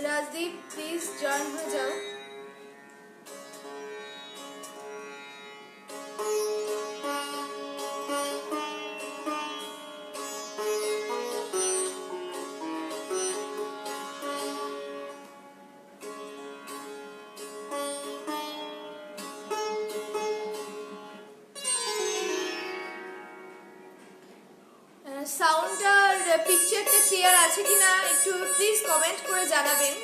Rajdeep please join হয়ে যাও। Sound আর পিকচারটা ক্লিয়ার আছে কিনা একটু প্লিজ কমেন্ট করে জানাবেন।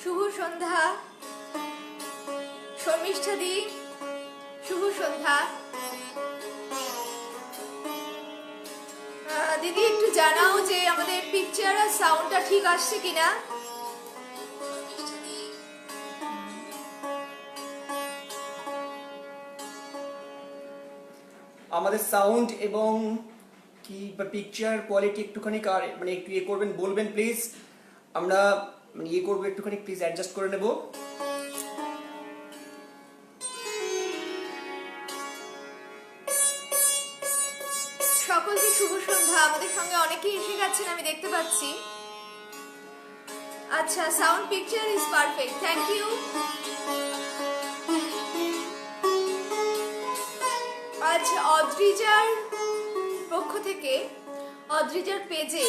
শুভ সন্ধ্যা শর্মিষ্ঠা দি, শুভ সন্ধ্যা। দিদি একটু জানাও যে আমাদের পিকচার আর সাউন্ডটা ঠিক আসছে কিনা। আমাদের সাউন্ড এবং কি পিকচার কোয়ালিটি একটুখানি মানে একটু ইয়ে করবেন, বলবেন প্লিজ। আমরা মানে ইয়ে করবো, একটুখানি প্লিজ অ্যাডজাস্ট করে নেব। সকলকে শুভ সন্ধ্যা। আমাদের সঙ্গে অনেকেই এসে গেছেন আমি দেখতে পাচ্ছি। আচ্ছা, sound picture is perfect, thank you. আজ অদ্রিজার পক্ষ থেকে অদ্রিজার পেজে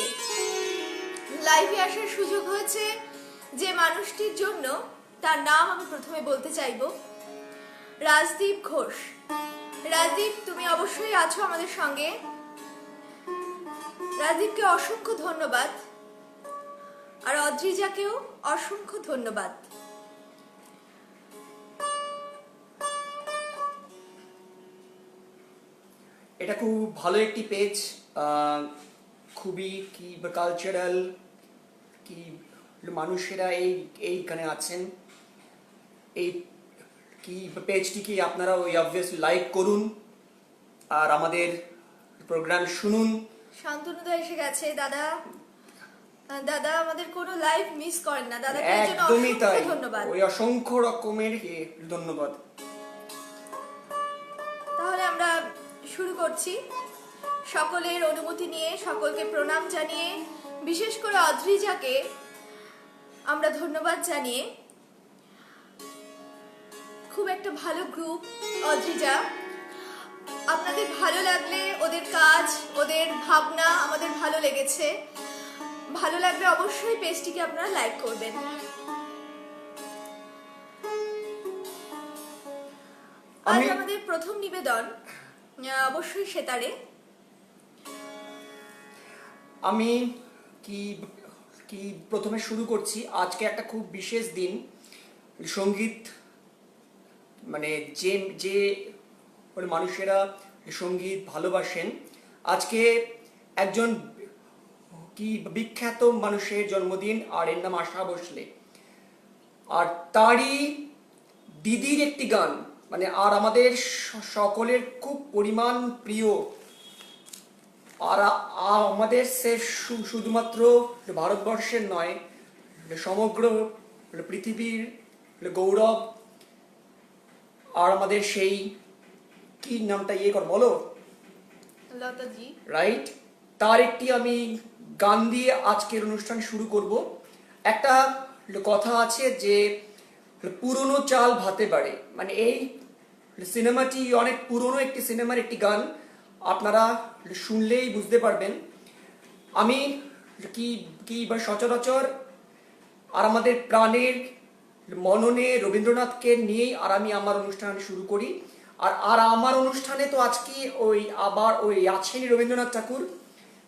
লাইভে আসার সুযোগ হয়েছে যে মানুষটির জন্য, তার নাম আমি প্রথমে বলতে চাইব, রাজদীপ ঘোষ। রাজদীপ, তুমি অবশ্যই আছো আমাদের সঙ্গে। রাজদীপকে অসংখ্য ধন্যবাদ, আর অদ্রিজাকেও অসংখ্য ধন্যবাদ। এটা খুব ভালো একটি পেজ, খুবই কি কালচারাল, কি মানুষেরা এইখানে আছেন। এই কি পেজটিকে আপনারা ওই অবভিয়াসলি লাইক করুন আর আমাদের প্রোগ্রাম শুনুন। শান্তনুদা এসে গেছে। দাদা দাদা আমাদের কোনো লাইভ মিস করেন না, দাদাকে এর জন্য একদমই তাই, অসংখ্য ধন্যবাদ। ওই অসংখ্য রকমের ধন্যবাদ। তাহলে আমরা শুরু করছি সকলের অনুমতি নিয়ে, সকলকে প্রণাম জানিয়ে, বিশেষ করে অদ্রিজাকে আমরা ধন্যবাদ জানিয়ে। খুব একটা ভালো গ্রুপ অদ্রিজা। আপনাদের ভালো লাগলে, ওদের কাজ, ওদের ভাবনা আমাদের ভালো লেগেছে, ভালো লাগলে অবশ্যই পেজটিকে আপনারা লাইক করবেন। আজ আমাদের প্রথম নিবেদন অবশ্যই সেতারে। আমি কি কি প্রথমে শুরু করছি। আজকে একটা খুব বিশেষ দিন। সঙ্গীত মানে যে যে মানুষেরা সঙ্গীত ভালোবাসেন, আজকে একজন কি বিখ্যাত মানুষের জন্মদিন, আর এর নাম আশা ভোসলে। আর তারই দিদির একটি গান মানে আর আমাদের সকলের খুব পরিমাণ প্রিয়, আর আমাদের সে শুধুমাত্র ভারতবর্ষের নয়, সমগ্র পৃথিবীর গৌরব। আর আমাদের সেই কি নামটা ইয়ে কর বলো, লতাজি, রাইট? তার একটি আমি গান দিয়ে আজকের অনুষ্ঠান শুরু করব। একটা কথা আছে যে পুরনো চাল ভাতে বাড়ে, মানে এই সিনেমাটি অনেক পুরনো একটি সিনেমার একটি গান, আপনারা শুনলেই বুঝতে পারবেন। আমি কি কি বা সচরাচর আর আমাদের প্রাণের মননে রবীন্দ্রনাথকে নিয়েই আর আমি আমার অনুষ্ঠান শুরু করি। আর আমার অনুষ্ঠানে তো আজকে ওই আবার ওই আছেনই রবীন্দ্রনাথ ঠাকুর,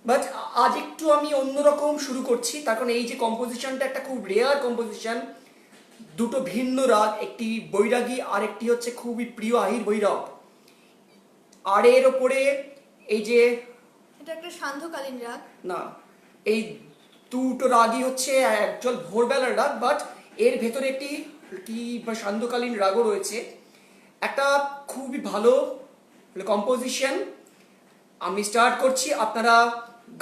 বাট আজ একটু আমি অন্যরকম শুরু করছি। তার কারণ এই যে কম্পোজিশনটা একটা খুব রেয়ার কম্পোজিশন, দুটো ভিন্ন রাগ, একটি বৈরাগী আর একটি হচ্ছে খুবই প্রিয় আহির ভৈরব। আর এর ওপরে এই যে এটা একটা সান্ধ্যকালীন রাগ না, এই দুটো রাগই হচ্ছে অ্যাকচুয়াল ভোরবেলার রাগ, বাট এর ভেতরে একটি কি সান্ধ্যকালীন রাগও রয়েছে। একটা খুবই ভালো কম্পোজিশন। আমি স্টার্ট করছি, আপনারা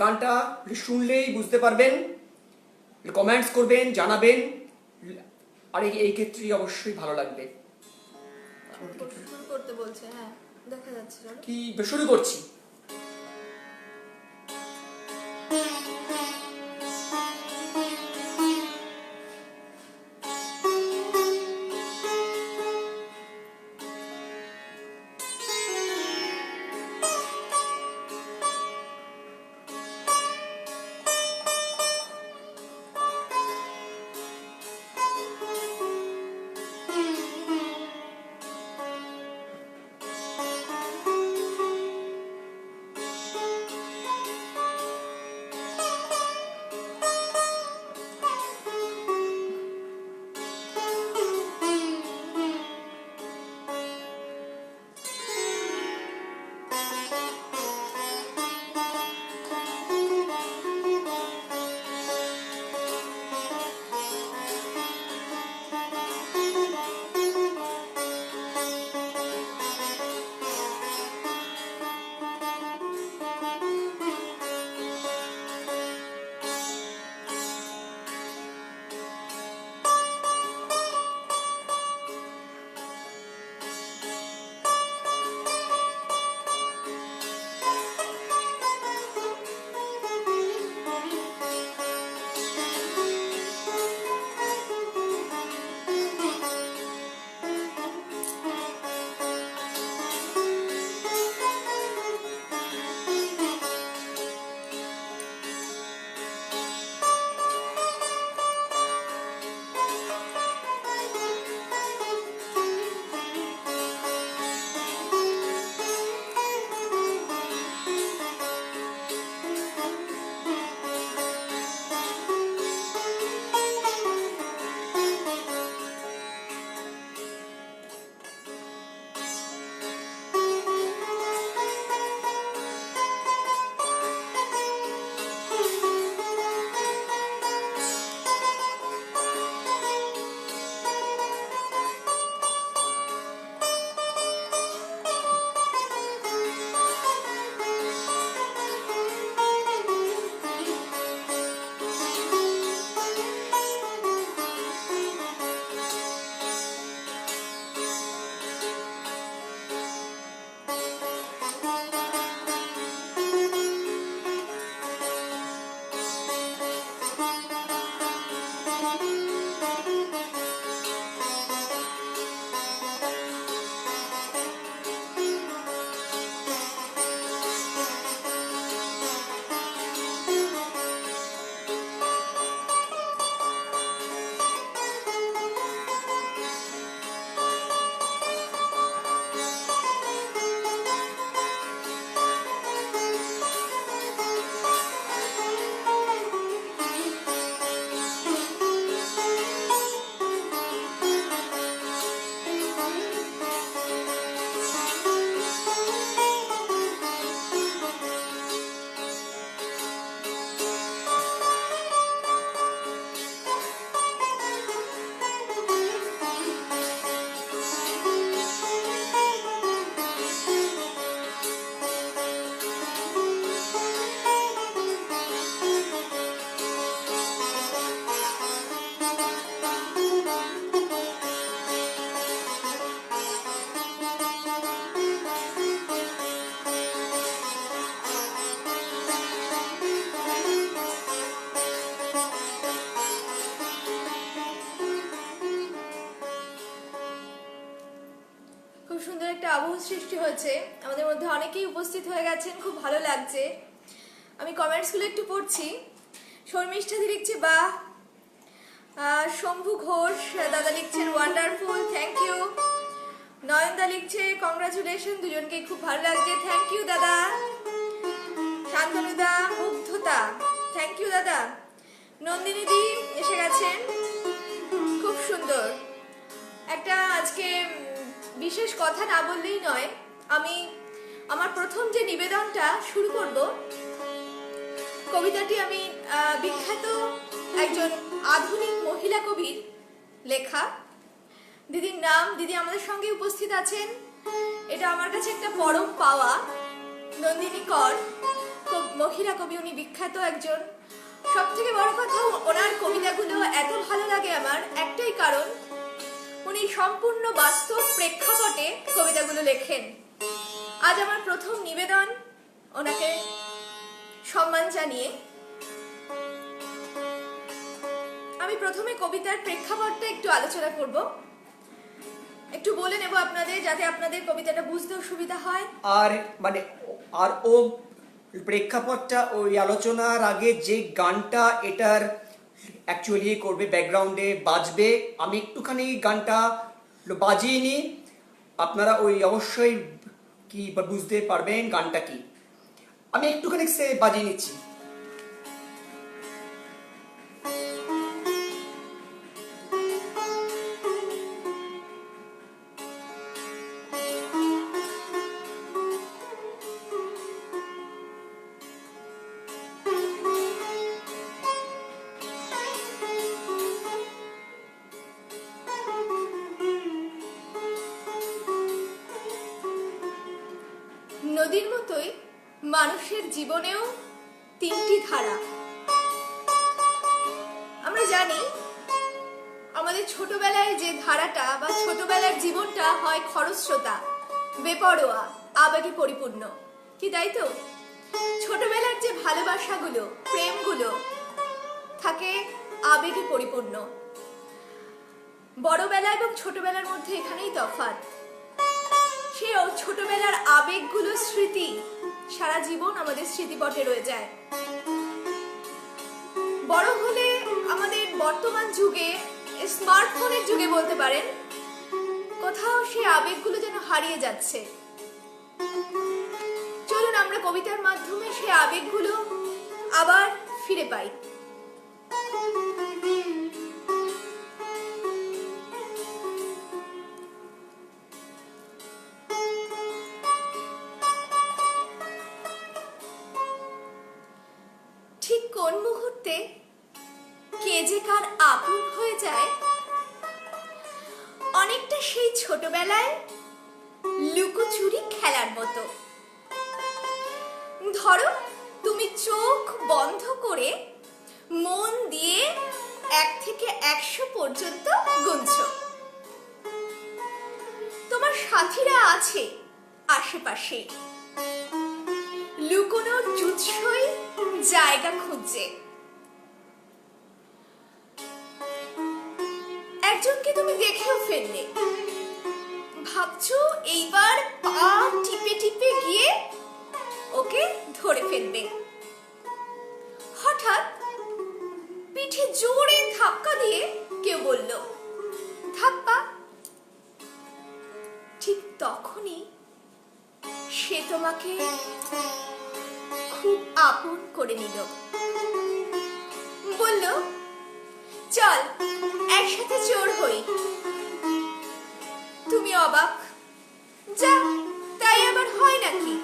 গানটা শুনলেই বুঝতে পারবেন, কমেন্টস করবেন, জানাবেন, আর এই ক্ষেত্রেই অবশ্যই ভালো লাগবে। শুরু করতে বলছে, হ্যাঁ দেখা যাচ্ছে। চলো কি শুরু করছি। একটা আবহ সৃষ্টি হয়েছে, আমাদের মধ্যে অনেকেই উপস্থিত হয়ে গেছেন, খুব ভালো লাগছে। আমি কমেন্টসগুলো একটু পড়ছি। শর্মিষ্ঠাদি লিখছে বাহ, শম্ভু ঘোষ দাদা লিখছেন ওয়ান্ডারফুল, থ্যাংক ইউ। নয়নদা লিখছে কংগ্রাচুলেশন, দুজনকে খুব ভালো লাগছে, থ্যাংক ইউ দাদা। শান্তনুদা মুগ্ধতা, থ্যাংক ইউ দাদা। নন্দিনীদি এসে গেছেন, খুব সুন্দর। একটা আজকে বিশেষ কথা না বললেই নয়, আমি আমার প্রথম যে নিবেদনটা শুরু করব, কবিতাটি আমি বিখ্যাত একজন আধুনিক মহিলা কবির লেখা। দিদির নাম, দিদি আমাদের সঙ্গে উপস্থিত আছেন, এটা আমার কাছে একটা পরম পাওয়া। নন্দিনী কর মহিলা কবি, উনি বিখ্যাত একজন। সব থেকে বড় কথা, ওনার কবিতাগুলো এত ভালো লাগে আমার একটাই কারণ, উনি সম্পূর্ণ বাস্তব প্রেক্ষাপটে কবিতাগুলো লেখেন। আজ আমার প্রথম নিবেদন ওনাকে সম্মান জানিয়ে। আমি প্রথমে কবিতার প্রেক্ষাপটটা একটু আলোচনা করব, একটু বলে নেব আপনাদের, যাতে আপনাদের কবিতাটা বুঝতেও সুবিধা হয়। আর ও প্রেক্ষাপটটা ওই আলোচনার আগে যে গানটা এটার অ্যাকচুয়ালি করবে, ব্যাকগ্রাউন্ডে বাজবে, আমি একটুখানি গানটা বাজিয়ে নিই, আপনারা ওই অবশ্যই কি বুঝতে পারবেন গানটা কি। আমি একটুখানি সে বাজিয়ে নিচ্ছি। নদীর মতোই মানুষের জীবনেও তিনটি ধারা। আমরা জানি আমাদের ছোটবেলায় যে ধারাটা বা ছোটবেলার জীবনটা হয় খরস্রোতা, বেপরোয়া, আবেগে পরিপূর্ণ, কি তাই তো? ছোটবেলার যে ভালোবাসাগুলো, প্রেমগুলো থাকে আবেগে পরিপূর্ণ। বড়বেলা এবং ছোটবেলার মধ্যে এখানেই তফাৎ। সে ছোটবেলার আবেগগুলো স্মৃতি সারা জীবন আমাদের স্মৃতিপটে রয়ে যায়। বড় হলে আমাদের বর্তমান যুগে, স্মার্টফোনের যুগে বলতে পারেন, কোথাও সে আবেগগুলো যেন হারিয়ে যাচ্ছে। চলুন আমরা কবিতার মাধ্যমে সে আবেগগুলো আবার ফিরে পাই। ঠিক কোন মুহূর্তে কে যে কার আপন হয়ে যায়, অনেকটা সেই ছোটবেলায় লুকোচুরি খেলার মতো। ধরো তুমি চোখ বন্ধ করে মন দিয়ে 1 থেকে 100 পর্যন্ত গুনছো। তোমার সাথীরা আছে আশেপাশে, লুকোনোর জুৎসই জায়গা খুঁজছে। একজনকে তুমি দেখেও ফেললে, ভাবছো এইবার পা টিপে টিপে গিয়ে ওকে ধরে ফেলবে। হঠাৎ পিঠে জোরে ধাক্কা দিয়ে কেউ বলল, ধাপ্পা। ঠিক তখনই সে তোমাকে খুব আপন করে নিল, বলল, চল একসাথে চোর হই। তুমি অবাক, যা, তাই আবার হয় নাকি?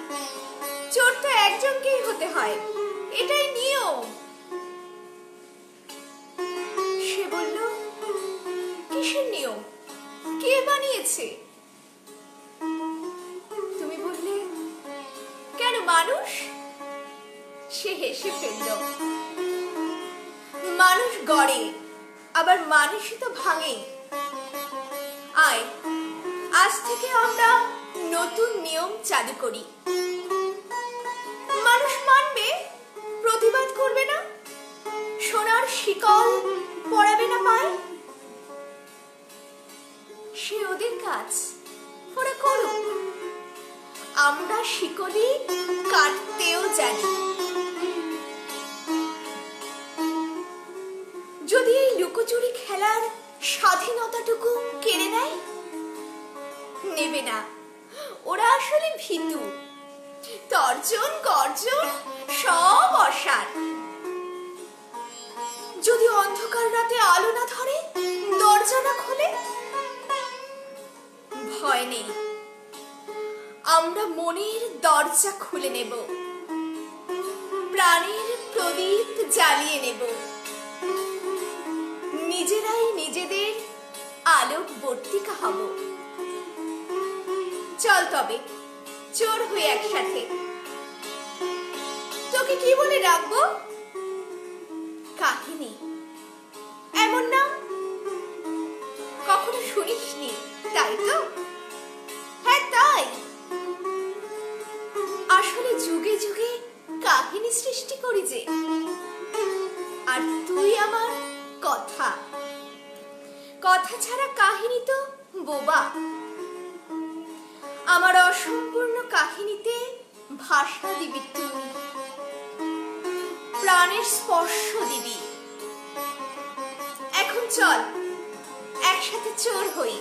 চোর তো একজনকেই হতে হয়, এটাই নিয়ম। সে বলল, কিসের নিয়ম? কে বানিয়েছে? তুমি বললে, কেন, মানুষ? সে হেসে ফেলল। মানুষ গড়ে, আবার মানুষই তো ভাঙে। আয়, আজ থেকে আমরা নতুন নিয়ম চালু করি। মানুষ মানবে, প্রতিবাদ করবে না, সোনার শিকল পরাবে না পায়। সে ওদের কাজ, ওরা করুক। আমরা শিকলি কাটতেও জানি। যদি এই লুকোচুরি খেলার স্বাধীনতাটুকু কেড়ে নেয়, নেবে না। ওরা আসলে ভীতু, তর্জন গর্জন সব অসার। যদি অন্ধকার রাতে আলো না ধরে, দরজা না খোলে, ভয় নেই, আমরা মনের দরজা খুলে নেব, প্রাণের প্রদীপ জ্বালিয়ে নেব, নিজেরাই নিজেদের আলোকবর্তিকা হব। চল তবে চোর হয়ে একসাথে। তোকে তোকে কি বলে ডাকবো? কাহিনী, এমন নাম কখনো শুনিসনি, তাই তো? হ্যাঁ তাই। আসলে যুগে যুগে কাহিনী সৃষ্টি করি যে, আর তুই আমার কথা। কথা ছাড়া কাহিনী তো বোবা। আমার অসম্পূর্ণ কাহিনীতে ভাষা দিবি তুই, প্রাণের স্পর্শ দিবি। এখন চল একসাথে চোর হই।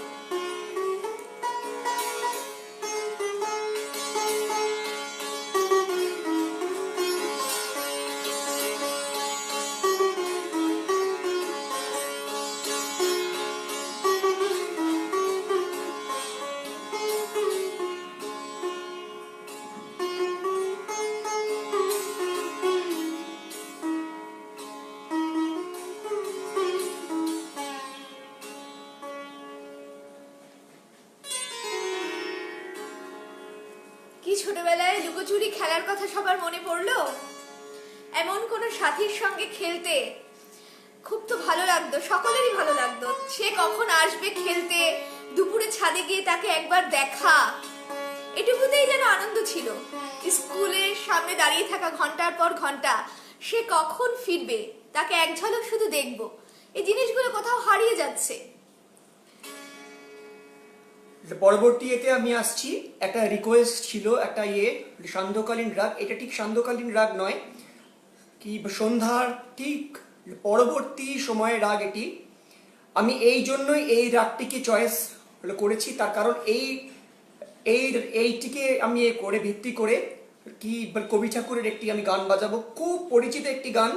কি ছোটবেলায় লুকোচুরি খেলার কথা সবার মনে পড়লো? এমন কোন সাথীর সঙ্গে খেলতে খুব তো ভালো লাগতো, সকলেরই ভালো লাগতো। সে কখন আসবে খেলতে, দুপুরে ছাদে গিয়ে তাকে একবার দেখা, এটুকুতেই যেন আনন্দ ছিল। স্কুলের সামনে দাঁড়িয়ে থাকা ঘন্টার পর ঘন্টা, সে কখন ফিরবে তাকে এক ঝলক শুধু দেখবো। এই জিনিসগুলো কোথাও হারিয়ে যাচ্ছে। পরবর্তী এতে আমি আসছি, একটা রিকোয়েস্ট ছিল, একটা সান্ধ্যকালীন রাগ। এটা ঠিক সান্ধ্যকালীন রাগ নয়, কি সন্ধ্যার ঠিক পরবর্তী সময়ের রাগ এটি। আমি এই জন্যই এই রাগটিকে চয়েস করেছি, তার কারণ এইটিকে আমি করে ভিত্তি করে কি কবি ঠাকুরের একটি আমি গান বাজাবো, খুব পরিচিত একটি গান।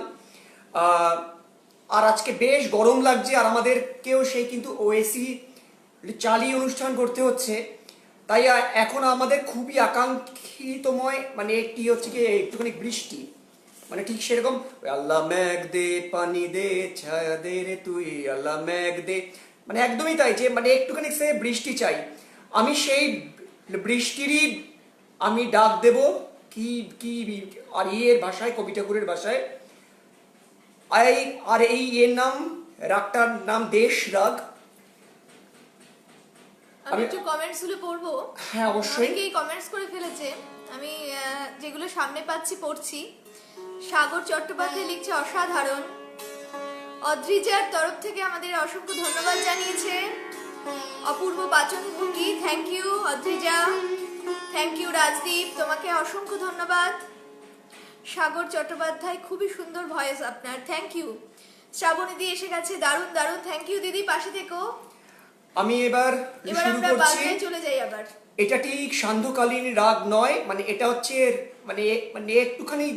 আর আজকে বেশ গরম লাগছে, আর আমাদেরকেও সেই কিন্তু ওএসি চালিয়ে অনুষ্ঠান করতে হচ্ছে, তাই এখন আমাদের খুবই আকাঙ্ক্ষিতময় মানে একটি হচ্ছে কি একটুখানি বৃষ্টি, মানে ঠিক সেরকম আল্লাহ মেঘ দে পানি দে ছায়া দে রে তুই আল্লাহ মেঘ দে, মানে একদমই তাই, যে মানে একটুখানি সে বৃষ্টি চাই। আমি সেই বৃষ্টিরই আমি ডাক দেব কি কি আর এর ভাষায়, কবি ঠাকুরের ভাষায়। আর এই এর নাম, রাগটার নাম দেশ রাগ। আমি একটু কমেন্টস গুলো পড়বো। হ্যাঁ অবশ্যই। অনেকেই কমেন্টস করে ফেলেছে, আমি যেগুলো সামনে পাচ্ছি পড়ছি। সাগর চট্টোপাধ্যায় লিখছে অসাধারণ। অদ্রিজার তরফ থেকে আমাদের অসংখ্য ধন্যবাদ জানিয়েছে। অপূর্ব বাচন ভঙ্গি, thank you Adrija, thank you Rajdeep, তোমাকে অসংখ্য ধন্যবাদ। সাগর চট্টোপাধ্যায়, খুবই সুন্দর ভয়েস আপনার, থ্যাংক ইউ। শ্রাবণী দি এসে গেছে, দারুণ দারুণ, থ্যাংক ইউ দিদি, পাশে থেকো। আমি এবার শুরু আমরা করছি। বাজনায় চলে যাই আবার। এটা ঠিক সান্ধ্যকালীন রাগ নয়, মানে এটা হচ্ছে মানে মানে একটুখানি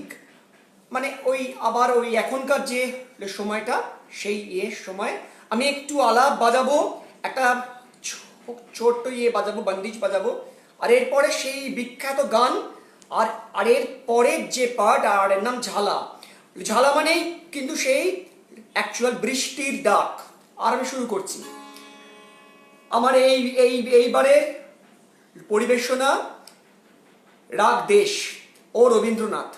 মানে ওই আবার ওই এখনকার যে সময়টা, সেই সময় আমি একটু আলাপ বাজাবো, একটা ছোট্ট বাজাবো, বন্দিশ বাজাবো, আর এরপরে সেই বিখ্যাত গান। আর আর এর পরের যে পার্ট, আর এর নাম ঝালা। ঝালা মানেই কিন্তু সেই অ্যাকচুয়াল বৃষ্টির ডাক। আর আমি শুরু করছি আমার এইবারের পরিবেশনা, রাগ দেশ ও রবীন্দ্রনাথ।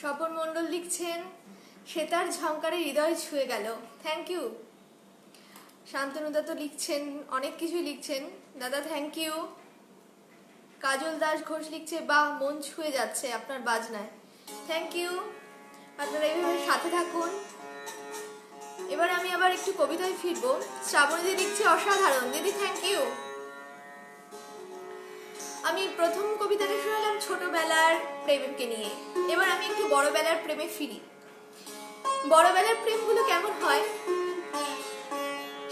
স্বপন মণ্ডল লিখছেন, সেতার ঝংকারে হৃদয় ছুঁয়ে গেল। Thank you. শান্তনু দত্ত লিখছেন, অনেক কিছুই লিখছেন দাদা, থ্যাংক ইউ। কাজল দাস ঘোষ লিখছে, বাহ, মন ছুঁয়ে যাচ্ছে আপনার বাজনায়। থ্যাংক ইউ, আপনারা এইভাবে সাথে থাকুন। এবার আমি আবার একটু কবিতায় ফিরবো। শ্রাবণী দিদি লিখছে, অসাধারণ দিদি, থ্যাংক ইউ। আমি প্রথম কবিতাটা শোনালাম ছোটবেলার প্রেমকে নিয়ে, এবার আমি একটু বড়বেলার প্রেমে ফিরি। বড়বেলার প্রেমগুলো কেমন হয়,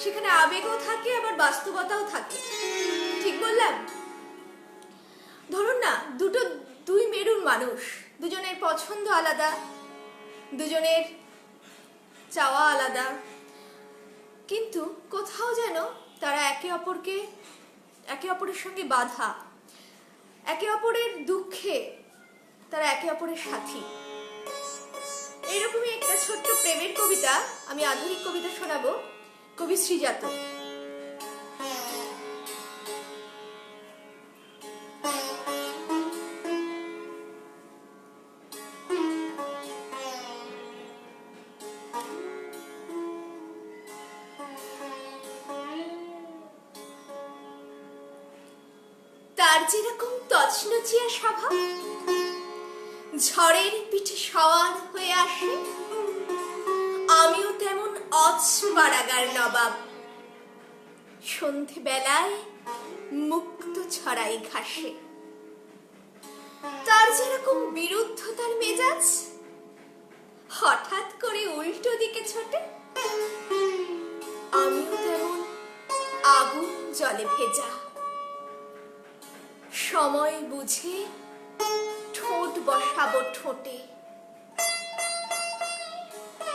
সেখানে আবেগও থাকে আবার বাস্তবতাও থাকে, ঠিক বললাম? ধরুন না, দুই মেরুর মানুষ, দুজনের পছন্দ আলাদা, দুজনের চাওয়া আলাদা, কিন্তু কোথাও যেন তারা একে অপরের সঙ্গে বাঁধা, একে অপরের দুঃখে তারা একে অপরের সাথী। এরকমই একটা ছোট্ট প্রেমের কবিতা আমি আধুনিক কবিতা শোনাবো, কবি শ্রীজাত। তার যেরকম তছনচিয়া স্বভাব, ঝড়ের পিঠে সওয়ার হয়ে আসে, আমিও তেমন অজপাড়াগার নবাব, সন্ধে বেলায় মুক্ত ছড়াই ঘাসে। তার যেরকম বিরুদ্ধতার মেজাজ, হঠাৎ করে উল্টো দিকে ছোটে, আমিও তেমন আগুন জলে ভেজা, সময় বুঝে ঠোঁট বসাবো ঠোঁটে।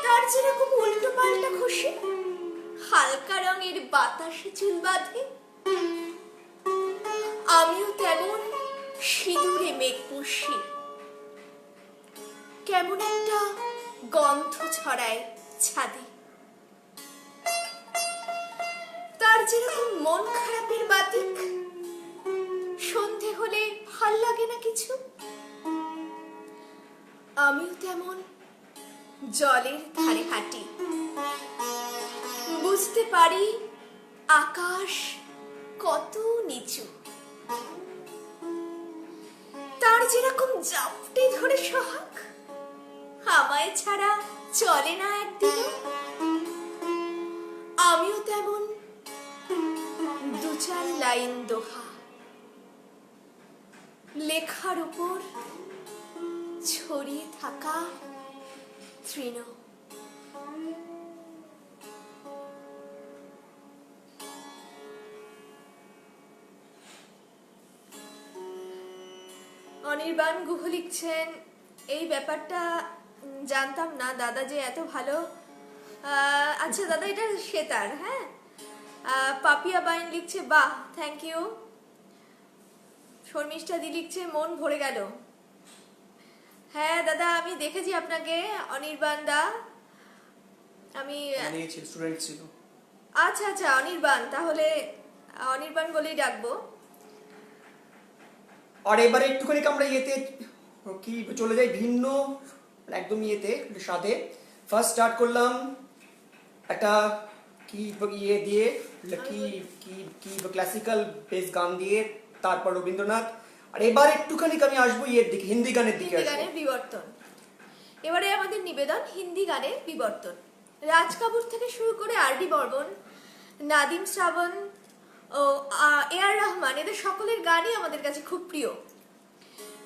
তার যেরকম উল্টো পাল্টা খুশি, হালকা রঙের বাতাসে চুল বাঁধে, আমিও তেমন সিঁদুরে মেঘ পুষি, কেমন একটা গন্ধ ছড়ায় ছাদে। তার যেরকম মন খারাপের বাতিক, সন্ধে হলে ভাল লাগে না কিছু, আমিও তেমন জলের ধারে হাঁটি, বুঝতে পারি আকাশ কত নিচু। তার যেরকম জাপটে ধরে সোহাগ, আমায় ছাড়া চলে না একদিনও, আমিও তেমন দু চার লাইন দোহা, লেখার উপর ছড়িয়ে থাকা তৃণ। অনির্বাণ গুহ লিখছেন, এই ব্যাপারটা জানতাম না দাদা যে এত ভালো। আচ্ছা দাদা, এটা সেতার, হ্যাঁ। পাপিয়া বাইন লিখছে বাহ, থ্যাংক ইউ। শর্মিষ্ঠা দি লিখছে মন ভরে গেল। হ্যাঁ দাদা, আমি দেখেছি আপনাকে। অনির্বাণ দা, আমি স্টুডেন্ট ছিল। আচ্ছা আচ্ছা, অনির্বাণ, তাহলে অনির্বাণ বলেই ডাকবো। আর এবারে একটুখানি আমরা ইয়েতে কি চলে যাই ভিন্ন একদম ইয়েতে সাথে। ফার্স্ট স্টার্ট করলাম একটা কি ইয়ে দিয়ে, কি কি কি ক্লাসিক্যাল বেস গান দিয়ে, তারপর রবীন্দ্রনাথ। আর এবার একটুখানি আমি আসবো ইয়ের দিকে, হিন্দি গানের দিকে। হিন্দি গানের বিবর্তন। এবারে আমাদের নিবেদন হিন্দি গানের বিবর্তন। রাজ কাপুর থেকে শুরু করে আর.ডি. বর্মন, নাদিম শ্রাবণ ও এ.আর. রহমান, এদের সকলের গানই আমাদের কাছে খুব প্রিয়।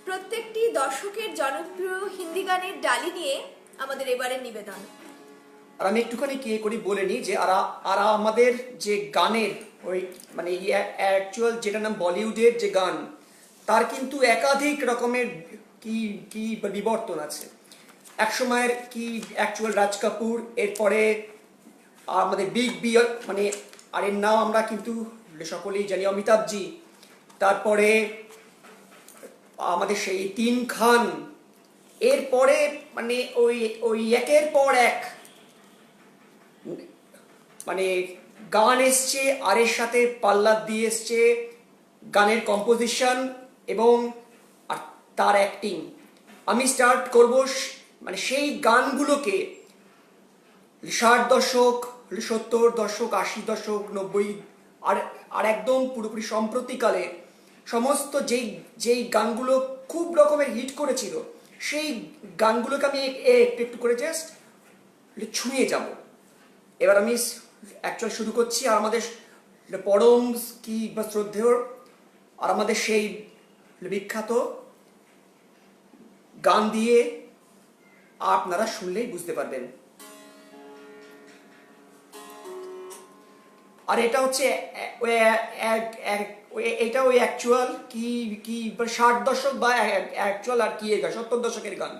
প্রত্যেকটি দর্শকের জনপ্রিয় হিন্দি গানের ডালি নিয়ে আমাদের এবারের নিবেদন। আর আমি একটুখানি কি করি বলে নিই যে আর আমাদের যে গানের ওই মানে অ্যাকচুয়াল যেটা নাম বলিউডের যে গান, তার কিন্তু একাধিক রকমের কি কি বিবর্তন আছে। এক সময়ের কি অ্যাকচুয়াল রাজ কাপুর, এরপরে আমাদের বিগ বি মানে আর এর নাম আমরা কিন্তু সকলেই জানি অমিতাভজি, তারপরে আমাদের সেই তিন খান, এরপরে মানে ওই ওই একের পর এক মানে গান এসছে, আর এর সাথে পাল্লা দিয়ে এসছে গানের কম্পোজিশন এবং আর তার অ্যাক্টিং। আমি স্টার্ট করব মানে সেই গানগুলোকে 60 দশক, 70 দশক, 80 দশক, 90 আর আর একদম পুরোপুরি সম্প্রতিকালে সমস্ত যেই গানগুলো খুব রকমের হিট করেছিল, সেই গানগুলোকে আমি একটু একটু করে জাস্ট ছুঁয়ে যাব। এবার আমি অ্যাকচুয়াল শুরু করছি। আর আমাদের পরম কি বা শ্রদ্ধেয় আর আমাদের সেই বিখ্যাত গান দিয়ে আপনারা শুনলেই বুঝতে পারবেন। আর এটা হচ্ছে এটা ওই অ্যাকচুয়াল কি কি 60 দশক বা অ্যাকচুয়াল আর কি 70 দশকের গান।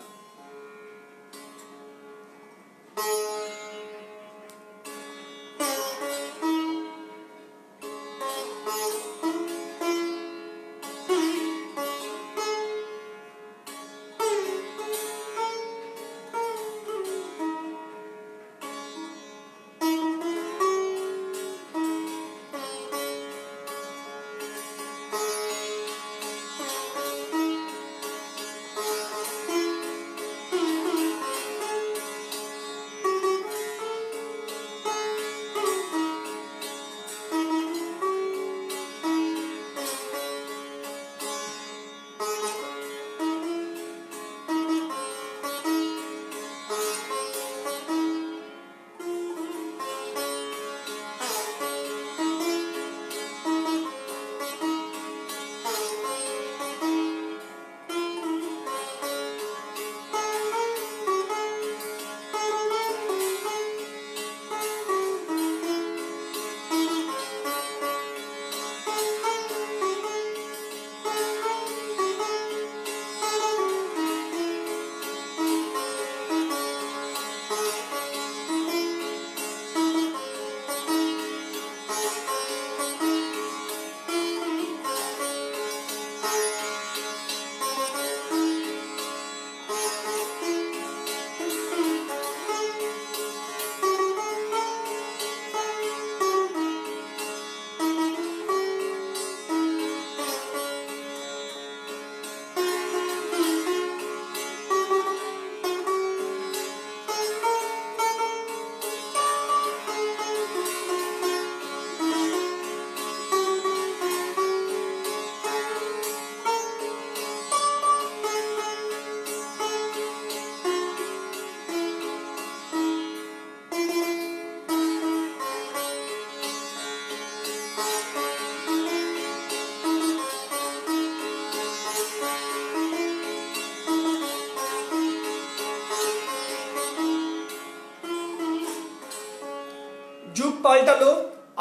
যুগ পাল্টালো,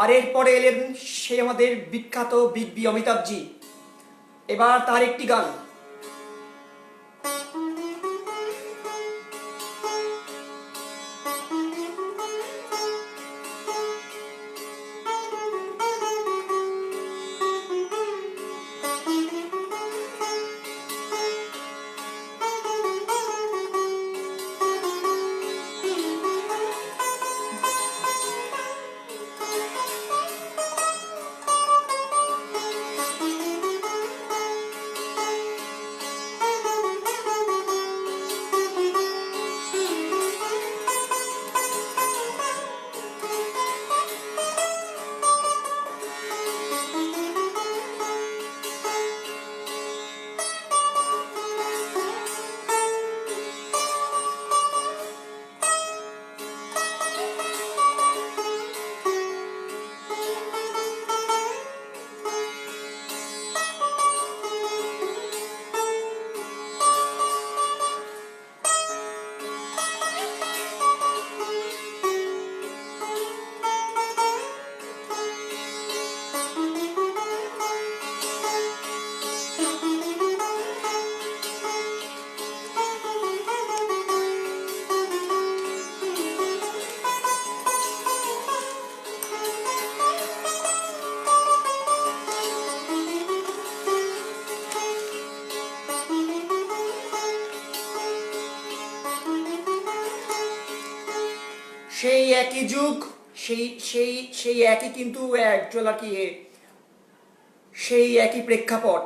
আর এরপরে এলেন সে আমাদের বিখ্যাত বিগ বি অমিতাভজি। এবার তার একটি গান। সেই একই যুগ, সেই সেই সেই একই কিন্তু অ্যাকচুয়াল আর কি সেই একই প্রেক্ষাপট।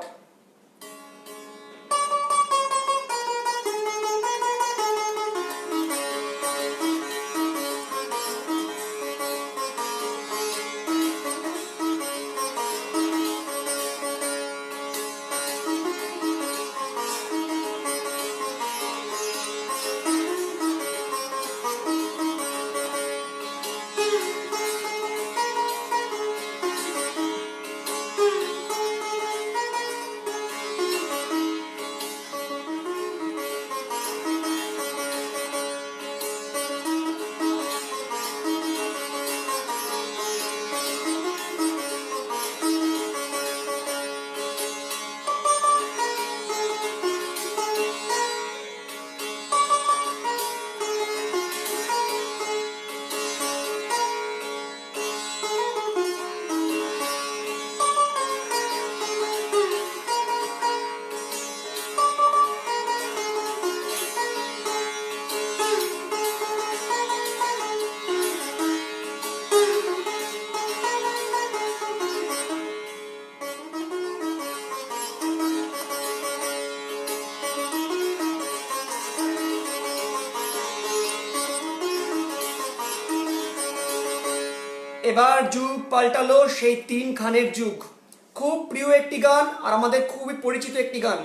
এবার যুগ পাল্টালো, সেই তিন খানের যুগ। খুব প্রিয় একটি গান আর আমাদের খুবই পরিচিত একটি গান।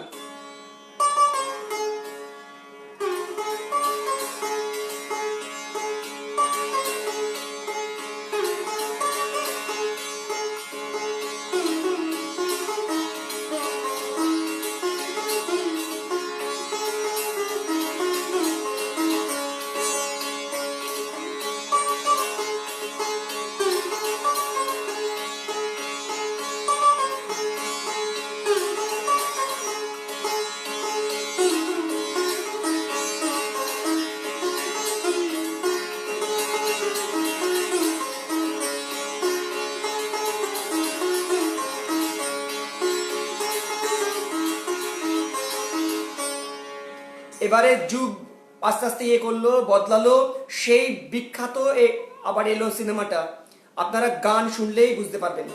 এবারে যুগ আস্তে আস্তে করলো, বদলালো, সেই বিখ্যাত আবার এলো সিনেমাটা। আপনারা গান শুনলেই বুঝতে পারবেন।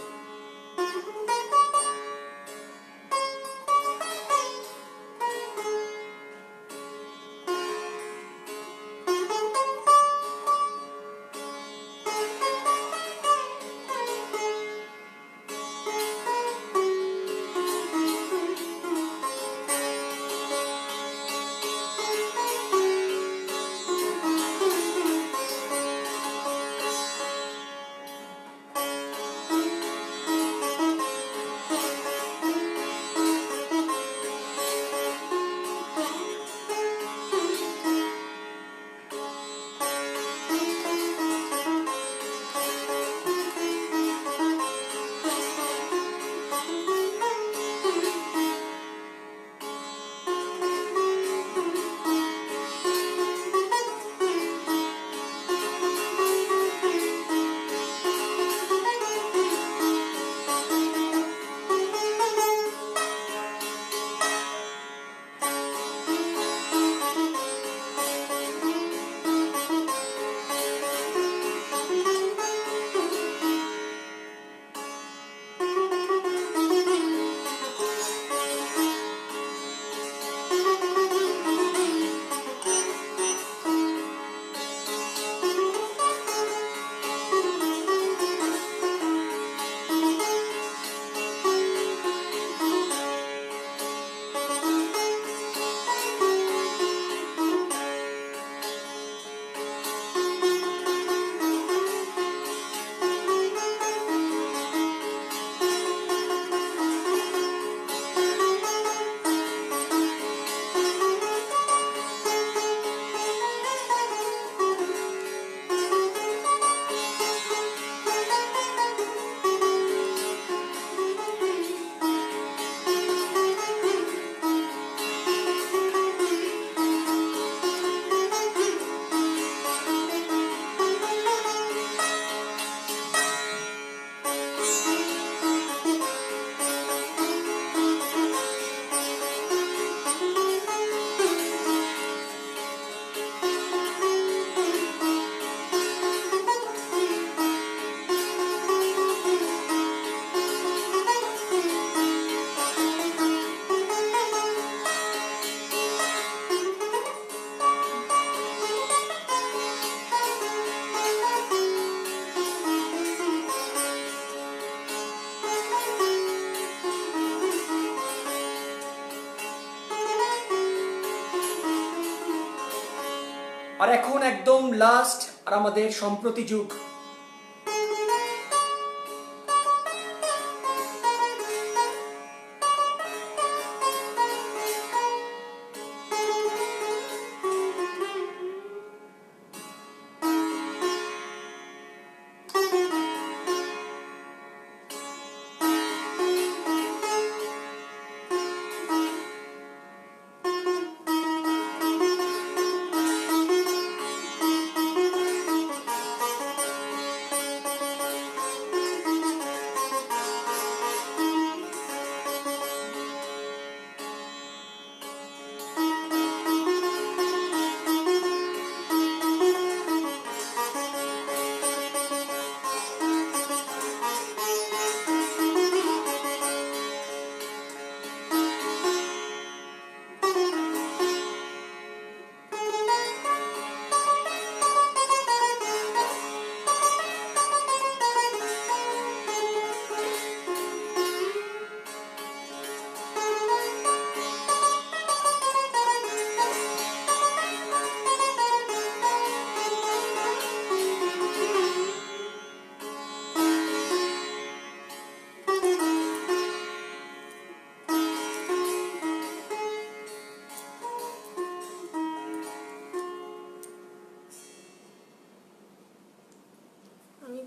এখন একদম লাস্ট আর আমাদের সম্প্রতি যুগ।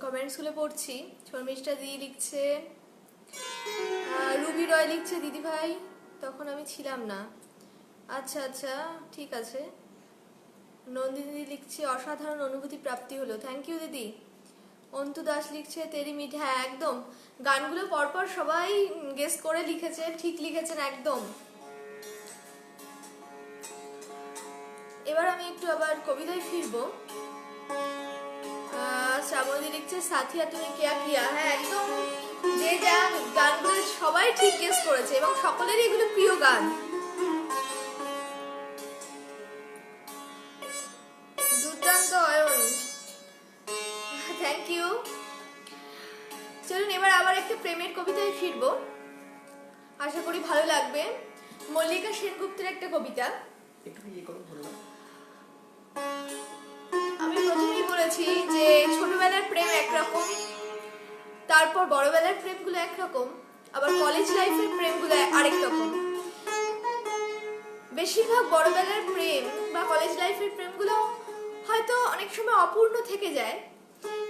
কমেন্টসগুলো পড়ছি। শর্মিষ্ঠা দি লিখছে, রুবি রয় লিখছে দিদি ভাই তখন আমি ছিলাম না। আচ্ছা আচ্ছা ঠিক আছে। নন্দিনী দিদি লিখছে অসাধারণ অনুভূতি প্রাপ্তি হলো, থ্যাংক ইউ দিদি। অন্তু দাস লিখছে তেরি মিঠ, হ্যাঁ একদম গানগুলো পরপর সবাই গেস করে লিখেছে, ঠিক লিখেছেন একদম। এবার আমি একটু আবার কবিতায় ফিরবো। শ্রাবণী লিখছে সাথিয়া তুমি কিয়া কিয়া, হ্যাঁ একদম যে যা গানগুলো সবাই ঠিক গেস করেছে এবং সকলেরই এগুলো প্রিয় গান। দুর্দান্ত অয়ন, থ্যাংক ইউ। চলুন এবার আবার একটা প্রেমের কবিতায় ফিরবো, আশা করি ভালো লাগবে। মল্লিকা সেনগুপ্তের একটা কবিতা। আমি প্রথমেই বলেছি যে ছোটবেলার প্রেম একরকম, তারপর বড়বেলার প্রেমগুলো একরকম, আবার কলেজ লাইফের প্রেমগুলো আরেক রকম। বেশিরভাগ বড়বেলার প্রেম বা কলেজ লাইফের প্রেমগুলো হয়তো অনেক সময় অপূর্ণ থেকে যায়,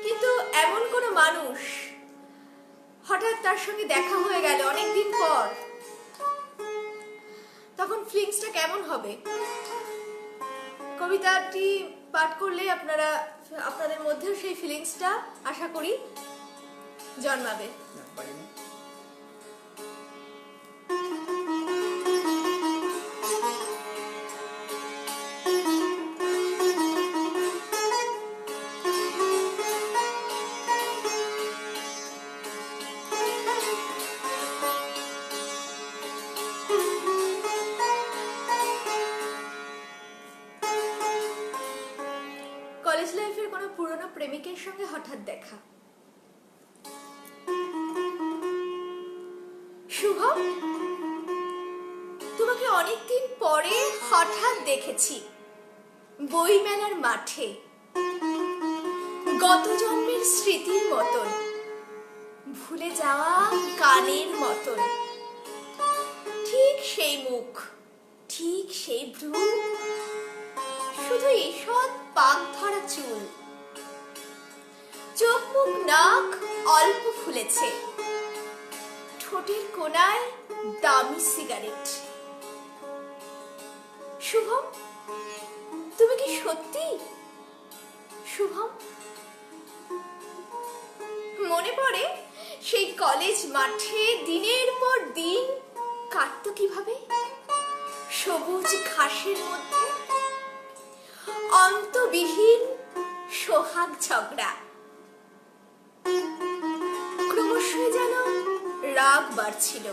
কিন্তু এমন কোনো মানুষ হঠাৎ তার সঙ্গে দেখা হয়ে গেল অনেকদিন পর, তখন ফিলিংসটা কেমন হবে? কবিতাটি পাঠ করলে আপনাদের মধ্যেও সেই ফিলিংসটা আশা করি জন্মাবে। কলেজ লাইফের কোনো পুরনো প্রেমিকের সঙ্গে হঠাৎ দেখা। শুভম, তোমাকে অনেকদিন পরে হঠাৎ দেখেছি বইমেলার মাঠে, গত জন্মের স্মৃতির মতন, ভুলে যাওয়া গানের মতন, ঠিক সেই মুখ, ঠিক সেই ভ্রু, শুধু ঈষৎ পাক ধরা চুল, চোখ মুখ নাক অল্প ফুলেছে, ঠোঁটের কোণায় দামি সিগারেট। শুভম, তুমি কি সত্যি শুভম? মনে পড়ে সেই কলেজ মাঠে দিনের পর দিন কাটতো কিভাবে, সবুজ ঘাসের মধ্যে, অন্তবিহীন সোহাগ ঝগড়া। ক্রমশই যেন রাগ বাড়ছিল,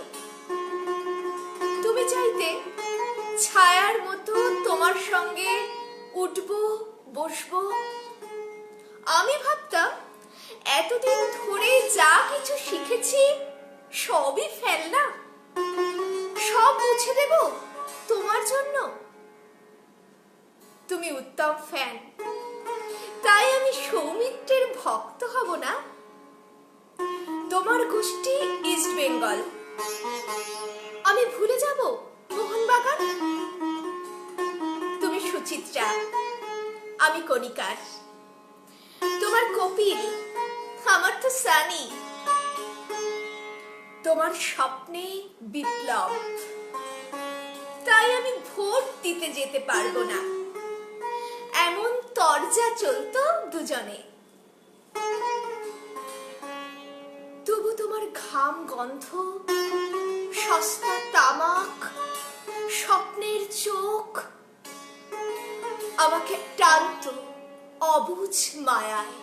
তুমি চাইতে ছায়ার মতো তোমার সঙ্গে উঠবো বসবো। আমি ভাবতাম এতদিন ধরে যা কিছু শিখেছি সবই ফেলনা, সব মুছে দেব তোমার জন্য। তুমি উত্তম ফ্যান, তাই আমি সৌমিত্রের ভক্ত হব না। তোমার গোষ্ঠী ইস্ট বেঙ্গল, আমি ভুলে যাব মোহনবাগান। তুমি সুচিত্রা, আমি কণিকার। তোমার কপিল, আমার তো সানি। তোমার স্বপ্নে বিপ্লব, তাই আমি ভোট দিতে যেতে পারবো না। এমন তরজা চলতো দুজনে। তবু তোমার ঘাম গন্ধ, সস্তা তামাক, স্বপ্নের চোখ আমাকে টানত অবুঝ মায়ায়।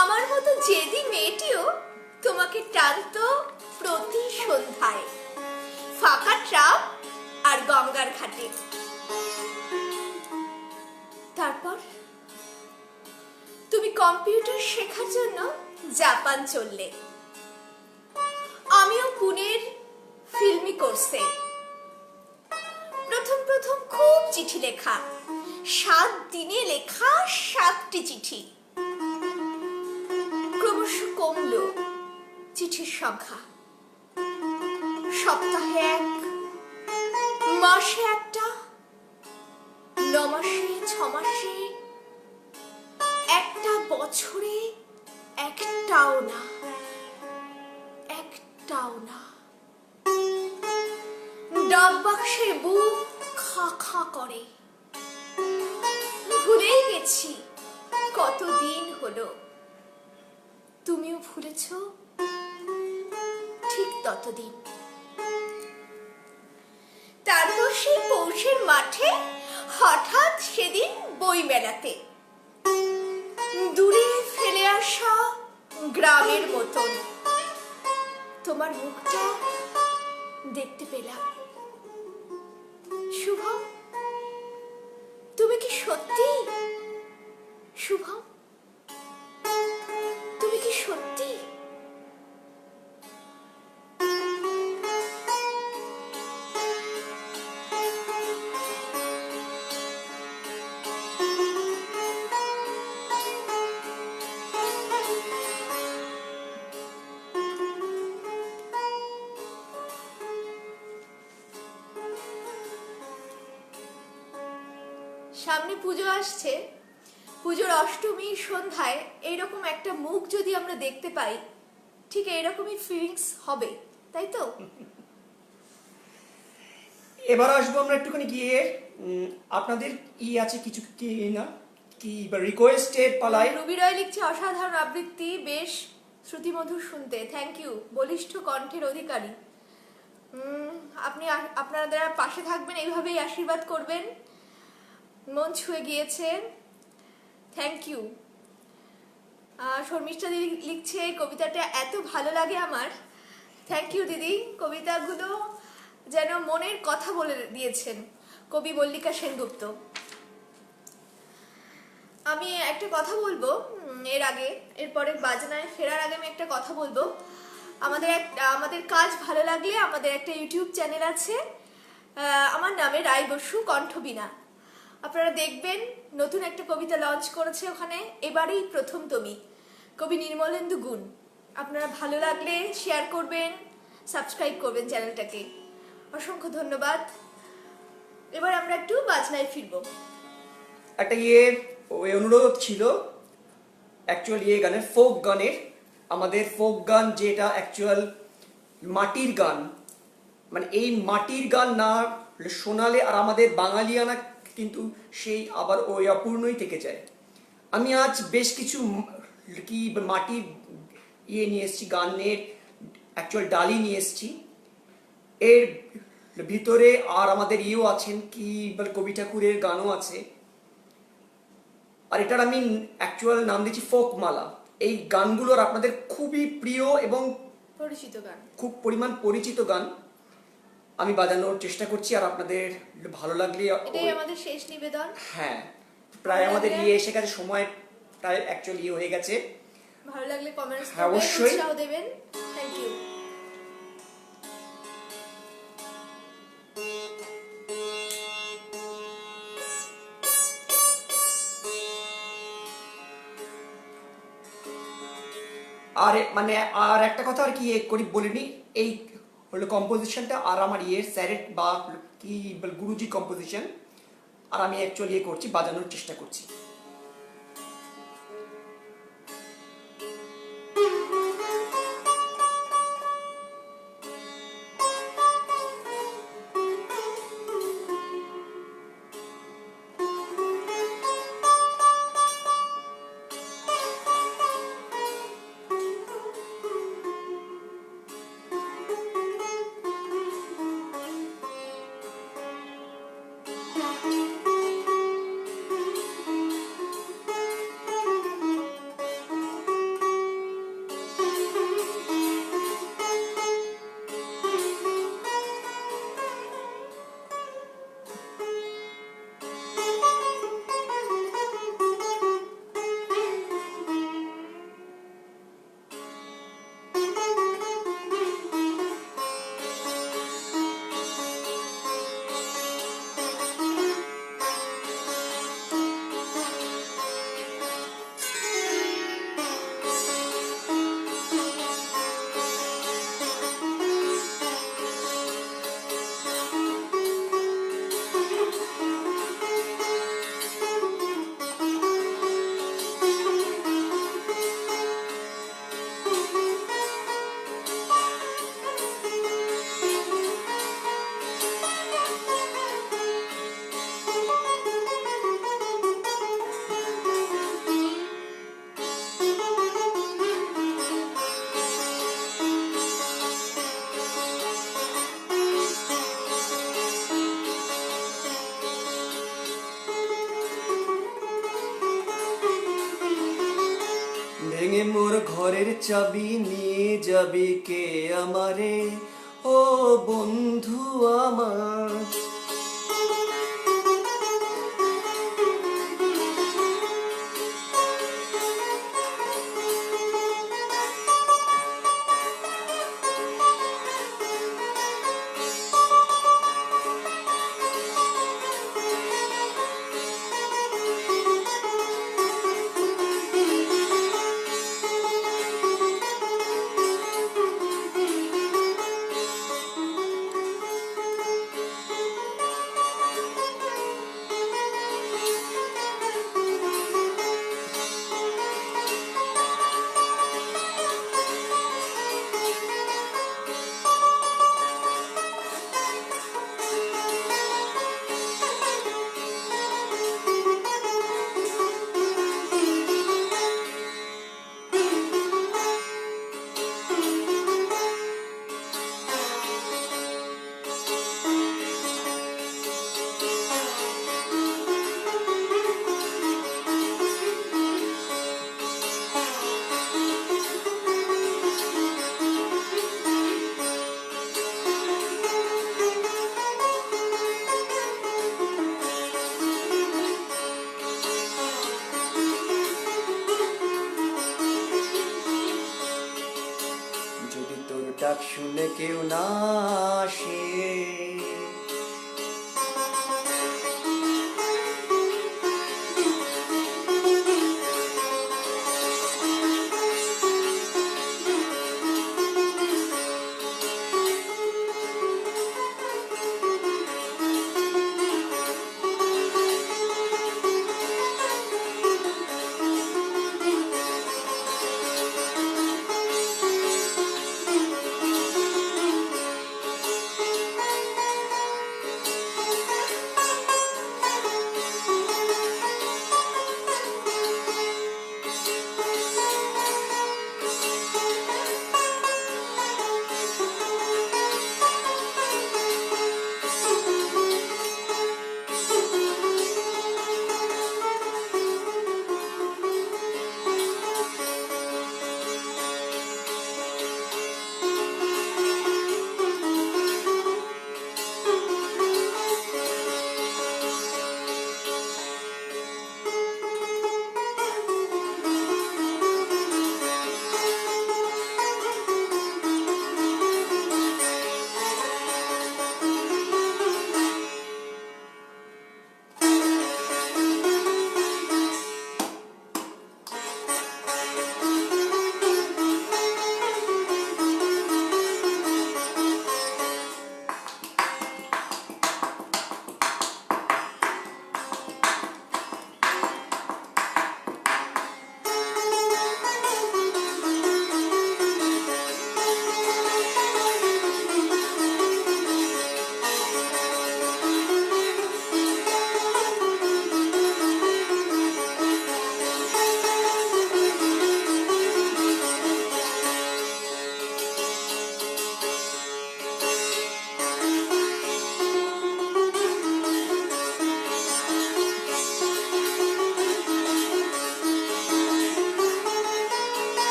আমার মতো জেদি মেয়েটিও তোমাকে টানত প্রতি সন্ধ্যায়, ফাঁকা ট্রাম আর গঙ্গার ঘাটে। তারপর তুমি কম্পিউটার শেখার জন্য জাপান চললে, আমিও পুনের ফিল্মি কোর্সে। প্রথম প্রথম খুব চিঠি লেখা, 7 দিনে লেখা 7টি চিঠি। ক্রমশ কমলো চিঠির সংখ্যা, সপ্তাহে 1, মাসে 1টা, 9 মাসে, 6 মাসে, একটা বছরে একটাও না, একটাও না। ডাক বাক্সের বুক খা খা করে। ভুলেই গেছি কতদিন হলো। তুমিও ভুলেছ ঠিক ততদিন। তারপর সেই পৌষের মাঠে হঠাৎ সেদিন বই মেলাতে দূরে ফেলে আসা গ্রামের মতন তোমার মুখটা দেখতে পেলাম। শুভম, তুমি কি সত্যি? শুভম, তুমি কি সত্যি? সামনে পুজো আসছে, পুজোর অষ্টমীর সন্ধ্যায় এইরকম একটা মুখ যদি আমরা দেখতে পাই, ঠিক এইরকমই ফিলিংস হবে, তাই তো? এবার আসবো আমরা একটুখানি গিয়ে আপনাদের আছে কিছু কি না কি রিকোয়েস্টের পালায়। রুবি রয় লিখছে, অসাধারণ আবৃত্তি, বেশ শ্রুতিমধুর শুনতে, থ্যাংক ইউ। বলিষ্ঠ কণ্ঠের অধিকারী। আপনি আপনারা পাশে থাকবেন, এইভাবেই আশীর্বাদ করবেন। মন ছুঁয়ে গিয়েছে, থ্যাংক ইউ। শর্মিষ্ঠা দিদি লিখছে, কবিতাটা এত ভালো লাগে আমার। থ্যাংক ইউ দিদি, কবিতাগুলো যেন মনের কথা বলে দিয়েছেন। কবি মল্লিকা সেনগুপ্ত। আমি একটা কথা বলবো এরপরে বাজনায় ফেরার আগে আমি একটা কথা বলবো। আমাদের কাজ ভালো লাগলে আমাদের একটা ইউটিউব চ্যানেল আছে, আমার নামে রায় বসু কণ্ঠবীণা। আপনারা দেখবেন, নতুন একটা কবিতা লঞ্চ করেছে ওখানে, এবারেই প্রথম তুমি, কবি নির্মলেন্দু গুণ। আপনারা ভালো লাগলে শেয়ার করবেন, সাবস্ক্রাইব করবেন চ্যানেলটাকে। অসংখ্য ধন্যবাদ। এবার আমরা একটু বাজনায় ফিরবো। একটা অনুরোধ ছিল অ্যাকচুয়ালি গানের, ফোক গানের। আমাদের ফোক গান যেটা অ্যাকচুয়াল মাটির গান, মানে এই মাটির গান না শোনালে আর আমাদের বাঙালিয়ানা কিন্তু সেই আবার ওই অপূর্ণই থেকে যায়। আমি আজ বেশ কিছু কি মাটির নিয়ে এসেছি, গানের অ্যাকচুয়াল ডালি নিয়ে এসেছি। এর ভিতরে আর আমাদের আছেন কি কবি ঠাকুরের গানও আছে। আর এটার আমি অ্যাকচুয়াল নাম দিচ্ছি ফোক মালা। এই গানগুলোর আপনাদের খুবই প্রিয় এবং পরিচিত গান, খুব পরিমাণ পরিচিত গান আমি বাজানোর চেষ্টা করছি, আর আপনাদের ভালো লাগলে এটাই আমাদের শেষ নিবেদন। হ্যাঁ, প্রায় আমাদের এসে গেছে, সময় প্রায় অ্যাকচুয়ালি হয়ে গেছে। ভালো লাগলে কমেন্টস করবেন, অবশ্যই উৎসাহ দেবেন। Thank you. আর মানে আর একটা কথা আর কি করি বলিনি, এই হলো কম্পোজিশনটা আর আমার স্যারের বা কি গুরুজি কম্পোজিশন, আর আমি অ্যাকচুয়ালি করছি, বাজানোর চেষ্টা করছি। ভেঙে মোর ঘরের চাবি নিয়ে যাবি কে আমারে, ও বন্ধু আমার। যদি তোর ডাক শুনে কেউ না আসে,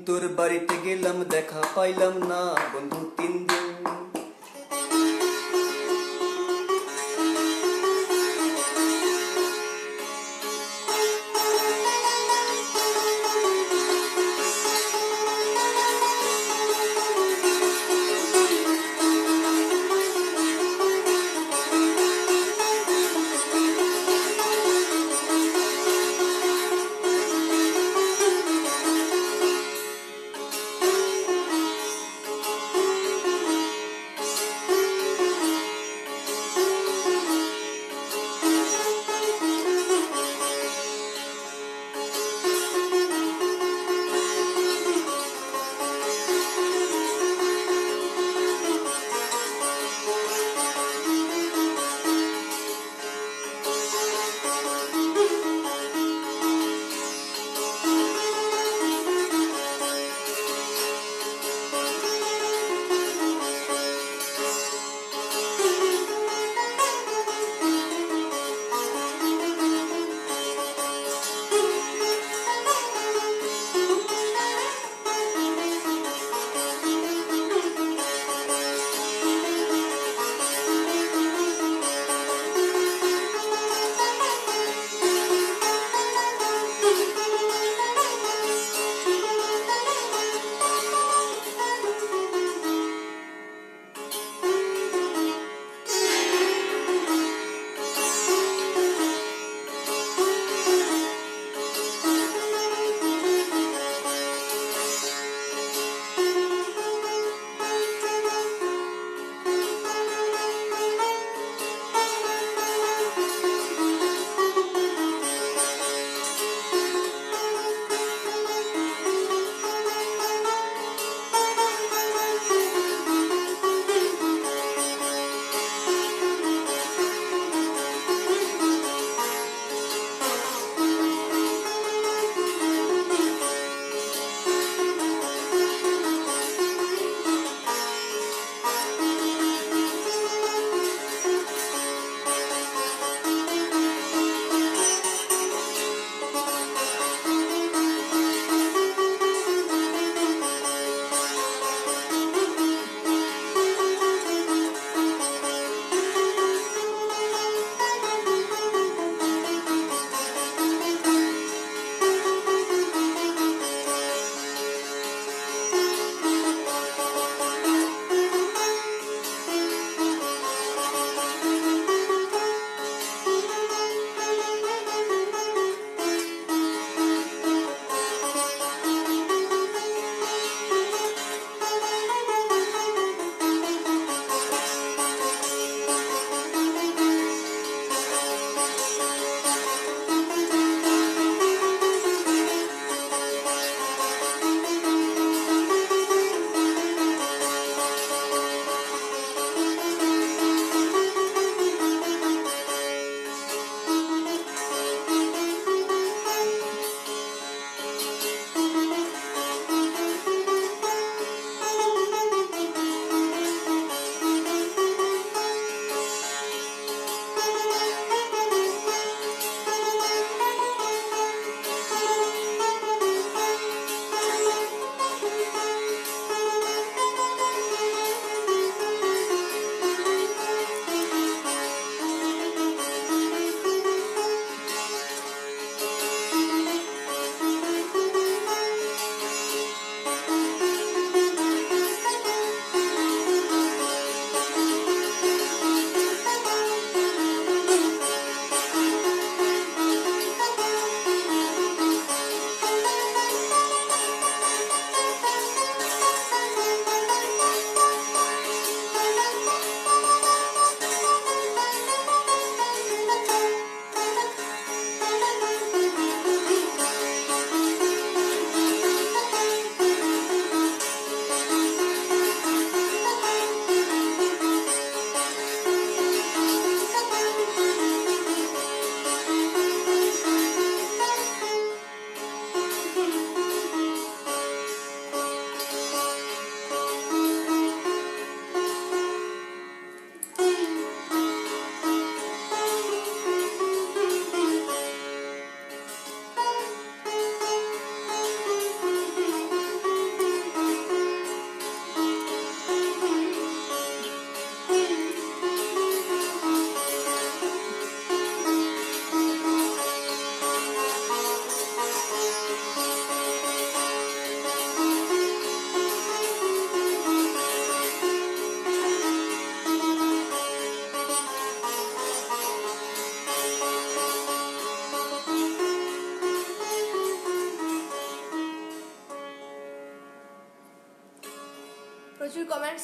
তোর বাড়িতে গেলাম দেখা পাইলাম না বন্ধু 3 দিন।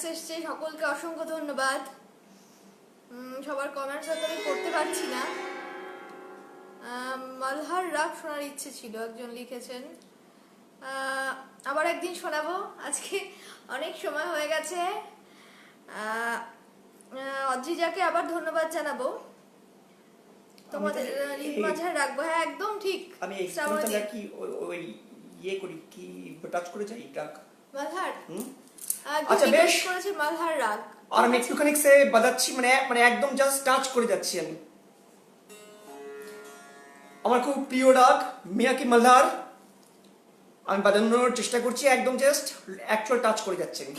কমেন্টস এসছে, সকলকে অসংখ্য ধন্যবাদ। সবার কমেন্টস হয়তো আমি করতে পারছি না। মালহার রাগ শোনার ইচ্ছে ছিল, একজন লিখেছেন। আবার একদিন শোনাবো, আজকে অনেক সময় হয়ে গেছে। অদ্রিজাকে আবার ধন্যবাদ জানাবো। তোমাদের ঈদ মাঝার রাখবো, হ্যাঁ একদম ঠিক। আমি এক্সপেরিমেন্টাল কি ওই ইয়ে করি কি টাচ করে যাই রাগ মালহার। আচ্ছা বেশ করেছে মালহার রাগ। আর আমি একটুখানি সে বাজাচ্ছি, মানে একদম জাস্ট টাচ করে যাচ্ছি আমি। আমার খুব প্রিয় রাগ মিয়াকি মালহার, আমি বাজানোর চেষ্টা করছি, একদম জাস্ট অ্যাকচুয়াল টাচ করে যাচ্ছি আমি।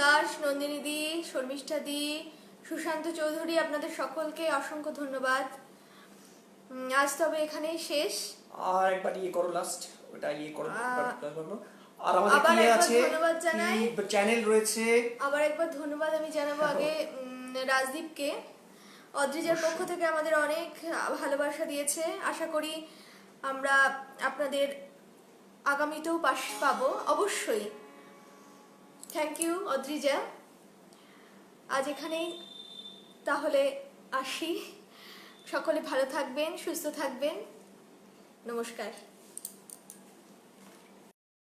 দাস, নন্দিনী দি, শর্মিষ্ঠা দি, সুশান্ত চৌধুরী, আপনাদের সকলকে অসংখ্য ধন্যবাদ। আজ তবে এখানেই শেষ। আর একবার ইয়ে করো, লাস্ট ওটা ইয়ে করো। আর আবার আমাদের কি একবার আছে, ধন্যবাদ জানাই। চ্যানেল রয়েছে। আবার একবার ধন্যবাদ আমি জানাবো আগে রাজদীপকে। অদ্রিজার পক্ষ থেকে আমাদের অনেক ভালোবাসা দিয়েছে। আশা করি আমরা আপনাদের আগামীতেও পাশ পাবো অবশ্যই। Thank you Adrija. আজ এখানেই তাহলে আসি। সকলে ভালো থাকবেন, সুস্থ থাকবেন। নমস্কার।